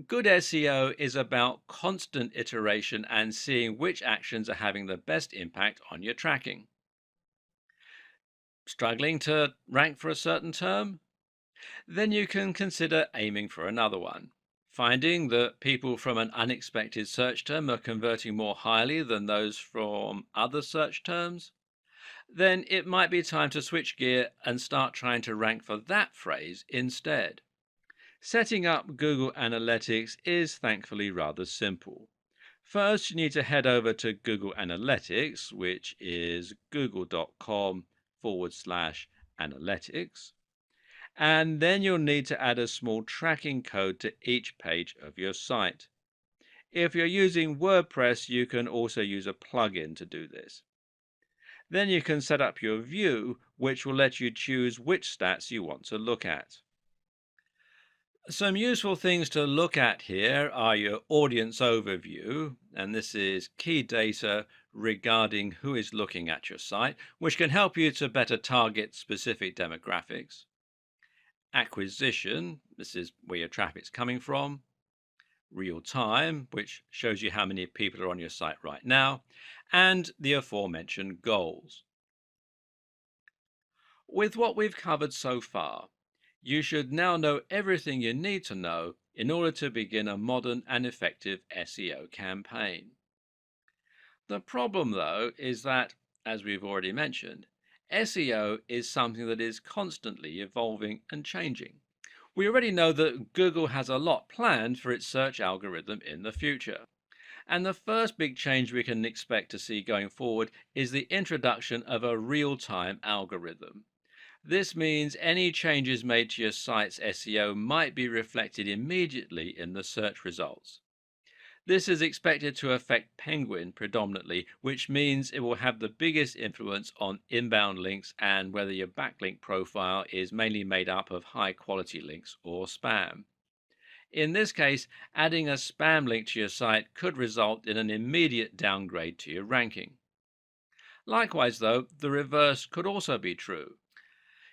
Good SEO is about constant iteration and seeing which actions are having the best impact on your tracking. Struggling to rank for a certain term? Then you can consider aiming for another one. Finding that people from an unexpected search term are converting more highly than those from other search terms? Then it might be time to switch gear and start trying to rank for that phrase instead. Setting up Google Analytics is thankfully rather simple. First, you need to head over to Google Analytics, which is google.com/analytics. And then you'll need to add a small tracking code to each page of your site. If you're using WordPress, you can also use a plugin to do this. Then you can set up your view, which will let you choose which stats you want to look at. Some useful things to look at here are your audience overview, and this is key data regarding who is looking at your site, which can help you to better target specific demographics. acquisition, this is where your traffic's coming from, real time, which shows you how many people are on your site right now, and the aforementioned goals. With what we've covered so far, you should now know everything you need to know in order to begin a modern and effective SEO campaign. The problem, though, is that, as we've already mentioned, SEO is something that is constantly evolving and changing. We already know that Google has a lot planned for its search algorithm in the future. And the first big change we can expect to see going forward is the introduction of a real time algorithm. This means any changes made to your site's SEO might be reflected immediately in the search results. This is expected to affect Penguin predominantly, which means it will have the biggest influence on inbound links and whether your backlink profile is mainly made up of high quality links or spam. In this case, adding a spam link to your site could result in an immediate downgrade to your ranking. Likewise, though, the reverse could also be true.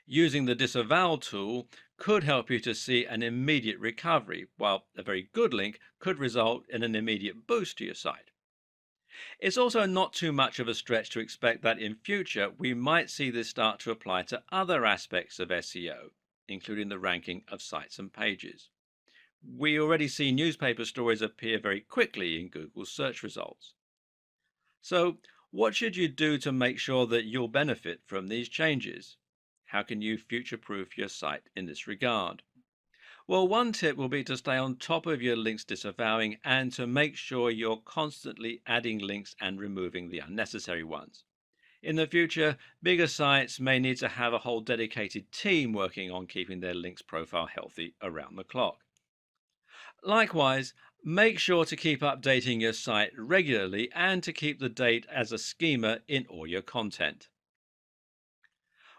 Using the disavow tool could help you to see an immediate recovery, while a very good link could result in an immediate boost to your site. It's also not too much of a stretch to expect that in future we might see this start to apply to other aspects of SEO, including the ranking of sites and pages. We already see newspaper stories appear very quickly in Google's search results. So, what should you do to make sure that you'll benefit from these changes? How can you future proof your site in this regard? Well, one tip will be to stay on top of your links disavowing and to make sure you're constantly adding links and removing the unnecessary ones. In the future, bigger sites may need to have a whole dedicated team working on keeping their links profile healthy around the clock. Likewise, make sure to keep updating your site regularly and to keep the date as a schema in all your content.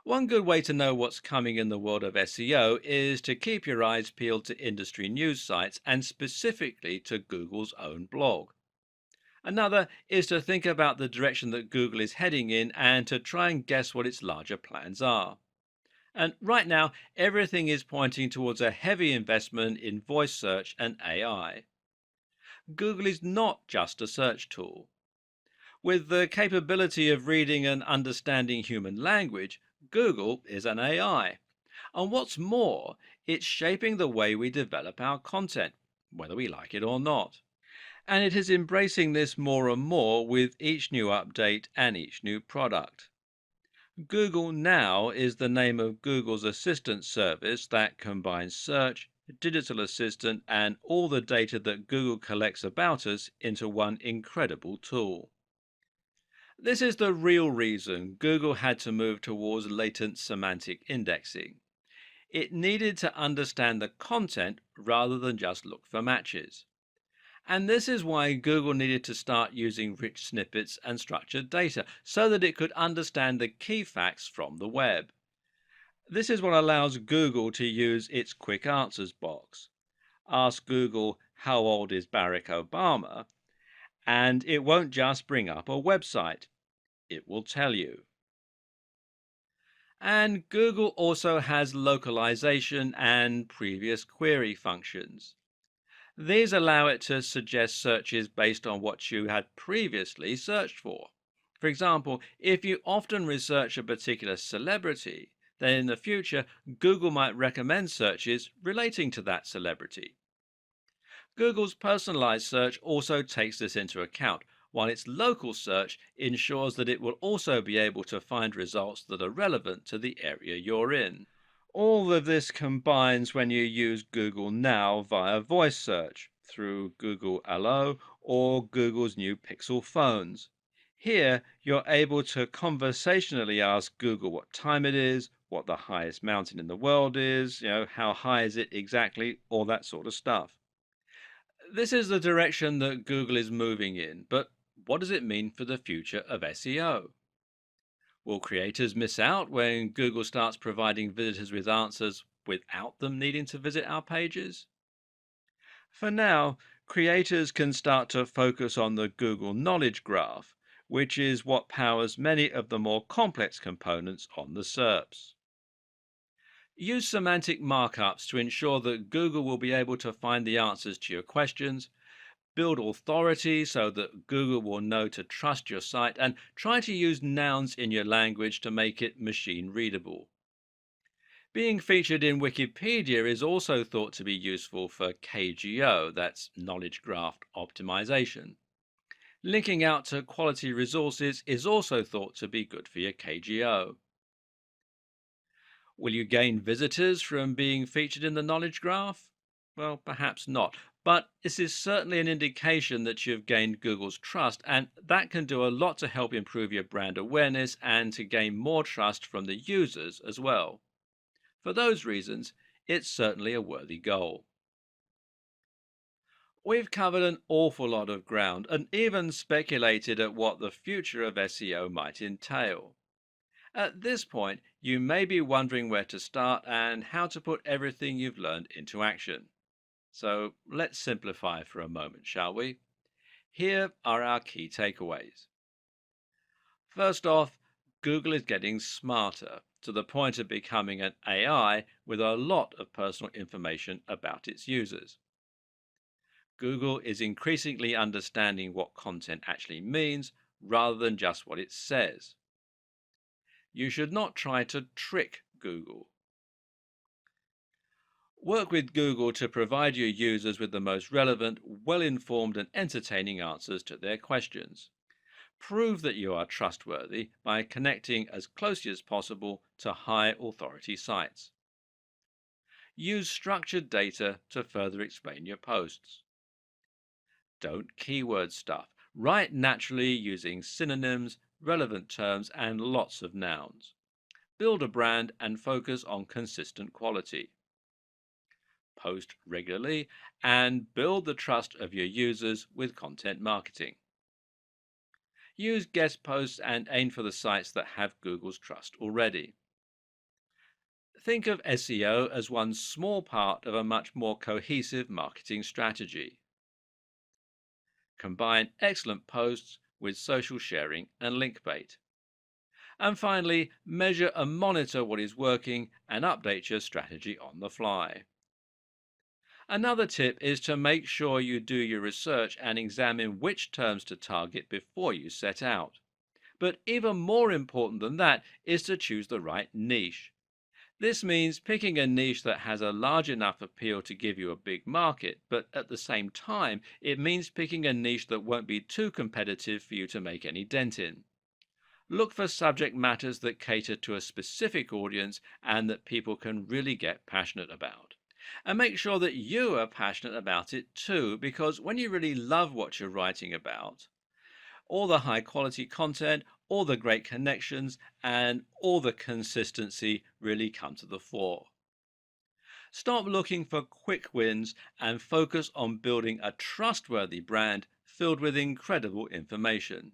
One good way to know what's coming in the world of SEO is to keep your eyes peeled to industry news sites and specifically to Google's own blog. Another is to think about the direction that Google is heading in and to try and guess what its larger plans are. And right now, everything is pointing towards a heavy investment in voice search and AI. Google is not just a search tool. With the capability of reading and understanding human language, Google is an AI. And what's more, it's shaping the way we develop our content, whether we like it or not. And it is embracing this more and more with each new update and each new product. Google Now is the name of Google's assistant service that combines search, digital assistant, and all the data that Google collects about us into one incredible tool. This is the real reason Google had to move towards latent semantic indexing. It needed to understand the content rather than just look for matches. And this is why Google needed to start using rich snippets and structured data so that it could understand the key facts from the web. This is what allows Google to use its quick answers box. Ask Google, how old is Barack Obama? And it won't just bring up a website, it will tell you. And Google also has localization and previous query functions. These allow it to suggest searches based on what you had previously searched for. For example, if you often research a particular celebrity, then in the future, Google might recommend searches relating to that celebrity. Google's personalized search also takes this into account, while its local search ensures that it will also be able to find results that are relevant to the area you're in. All of this combines when you use Google Now via voice search through Google Allo or Google's new Pixel phones. Here, you're able to conversationally ask Google what time it is, what the highest mountain in the world is, how high is it exactly, all that sort of stuff. This is the direction that Google is moving in, but what does it mean for the future of SEO? Will creators miss out when Google starts providing visitors with answers without them needing to visit our pages? For now, creators can start to focus on the Google Knowledge Graph, which is what powers many of the more complex components on the SERPs. Use semantic markups to ensure that Google will be able to find the answers to your questions. Build authority so that Google will know to trust your site, and try to use nouns in your language to make it machine readable. Being featured in Wikipedia is also thought to be useful for KGO, that's knowledge graph optimization. Linking out to quality resources is also thought to be good for your KGO. Will you gain visitors from being featured in the knowledge graph? Well, perhaps not. But this is certainly an indication that you've gained Google's trust, and that can do a lot to help improve your brand awareness and to gain more trust from the users as well. For those reasons, it's certainly a worthy goal. We've covered an awful lot of ground and even speculated at what the future of SEO might entail. At this point, you may be wondering where to start and how to put everything you've learned into action. So let's simplify for a moment, shall we? Here are our key takeaways. First off, Google is getting smarter to the point of becoming an AI with a lot of personal information about its users. Google is increasingly understanding what content actually means rather than just what it says. You should not try to trick Google. Work with Google to provide your users with the most relevant, well informed, and entertaining answers to their questions. Prove that you are trustworthy by connecting as closely as possible to high authority sites. Use structured data to further explain your posts. Don't keyword stuff. Write naturally using synonyms, relevant terms, and lots of nouns. Build a brand and focus on consistent quality. Post regularly and build the trust of your users with content marketing. Use guest posts and aim for the sites that have Google's trust already. Think of SEO as one small part of a much more cohesive marketing strategy. Combine excellent posts with social sharing and link bait. And finally, measure and monitor what is working and update your strategy on the fly. Another tip is to make sure you do your research and examine which terms to target before you set out. But even more important than that is to choose the right niche. This means picking a niche that has a large enough appeal to give you a big market, but at the same time, it means picking a niche that won't be too competitive for you to make any dent in. Look for subject matters that cater to a specific audience and that people can really get passionate about. And make sure that you are passionate about it too, because when you really love what you're writing about, all the high quality content, all the great connections, and all the consistency really come to the fore. Stop looking for quick wins and focus on building a trustworthy brand filled with incredible information.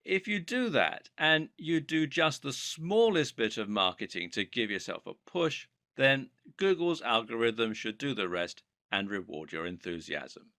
If you do that and you do just the smallest bit of marketing to give yourself a push, then Google's algorithm should do the rest and reward your enthusiasm.